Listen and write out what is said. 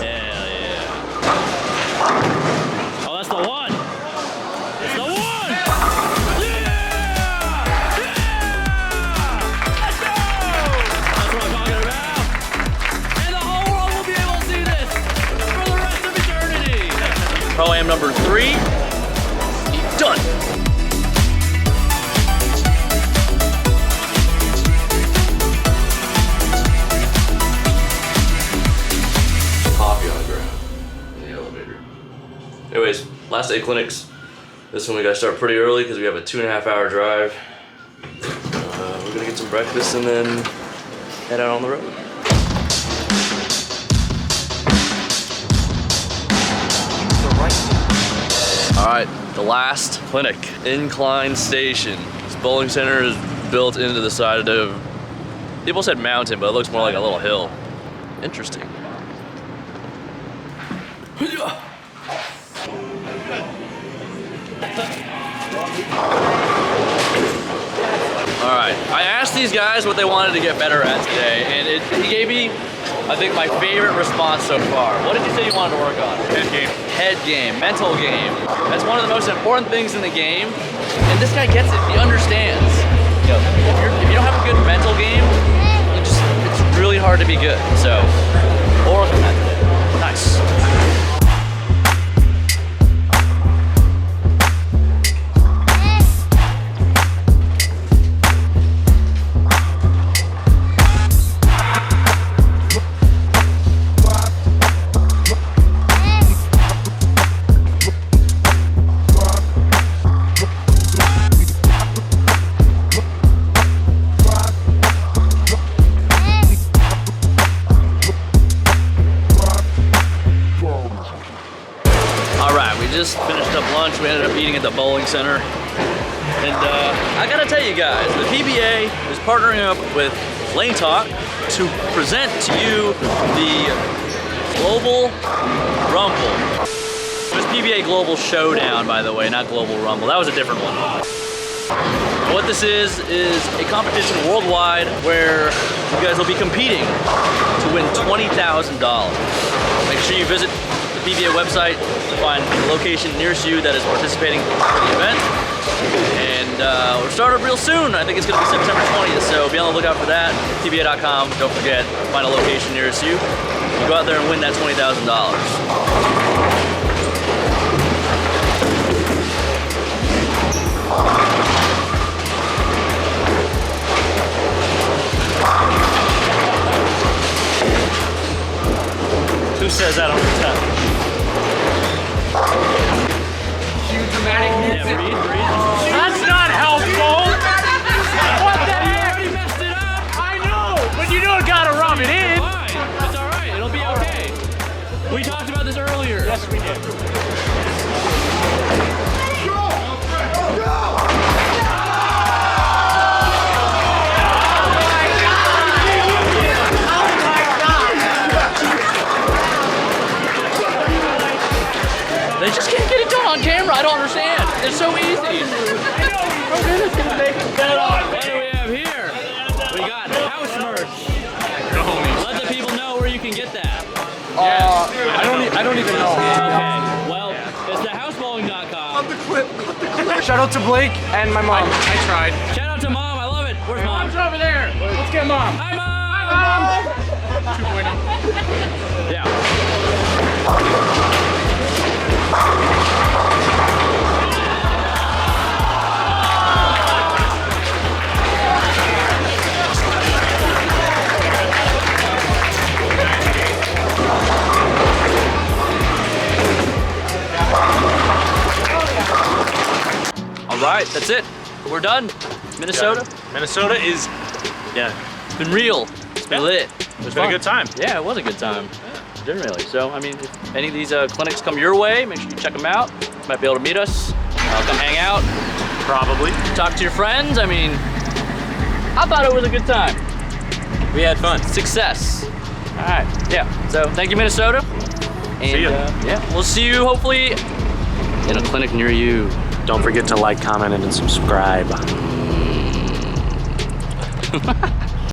Hell yeah. Oh, that's the one. It's the one. Yeah! Yeah! Let's go! That's what I'm talking about. And the whole world will be able to see this for the rest of eternity. Pro-Am number 3. Done. Coffee on the ground in the elevator. Anyways, last 8 clinics. This one we gotta start pretty early because we have a 2.5-hour drive. We're gonna get some breakfast and then head out on the road. All right, the last clinic, Incline Station. This bowling center is built into the side of the, people said mountain, but it looks more like a little hill. Interesting. All right, I asked these guys what they wanted to get better at today, and he gave me, I think, my favorite response so far. What did you say you wanted to work on? Head game. Head game, mental game. That's one of the most important things in the game, and this guy gets it, he understands. You know, if you don't have a good mental game, it's really hard to be good, so, Oracle method. Nice. Just finished up lunch. We ended up eating at the bowling center. And I gotta tell you guys, the PBA is partnering up with Lane Talk to present to you the Global Rumble. It was PBA Global Showdown, by the way, not Global Rumble. That was a different one. What this is a competition worldwide where you guys will be competing to win $20,000. Make sure you visit the PBA website to find the location nearest you that is participating for the event. And we're starting real soon. I think it's gonna be September 20th, so be on the lookout for that. PBA.com, don't forget, find a location nearest you. You go out there and win that $20,000. Who says that on the top? That's not helpful. What the heck? You already messed it up. I know, but you don't gotta rub it in. Fine, it's all right. It'll be okay. We talked about this earlier. Yes, we did. They just can't get it done on camera. I don't understand. It's so easy. What do we have here? We got house merch. Let the people know where you can get that. I don't even know. Okay. Well, it's thehousebowling.com. Shout out to Blake and my mom. I tried. Shout out to Mom. I love it. Where's Mom? Mom's over there. Let's get mom. Hi, Mom. Hi, Mom. 2.0. Yeah. All right, that's it. We're done. Minnesota. Minnesota is, yeah, It's been real. It's been lit. It was been a fun. good time. Yeah, it was a good time. Generally. So, I mean, if any of these clinics come your way, make sure you check them out. You might be able to meet us. Come hang out. Probably. Talk to your friends. I mean, I thought it was a good time. We had fun. Success. All right. Yeah. So, thank you, Minnesota. And, See ya. Yeah, we'll see you hopefully in a clinic near you. Don't forget to like, comment, and subscribe.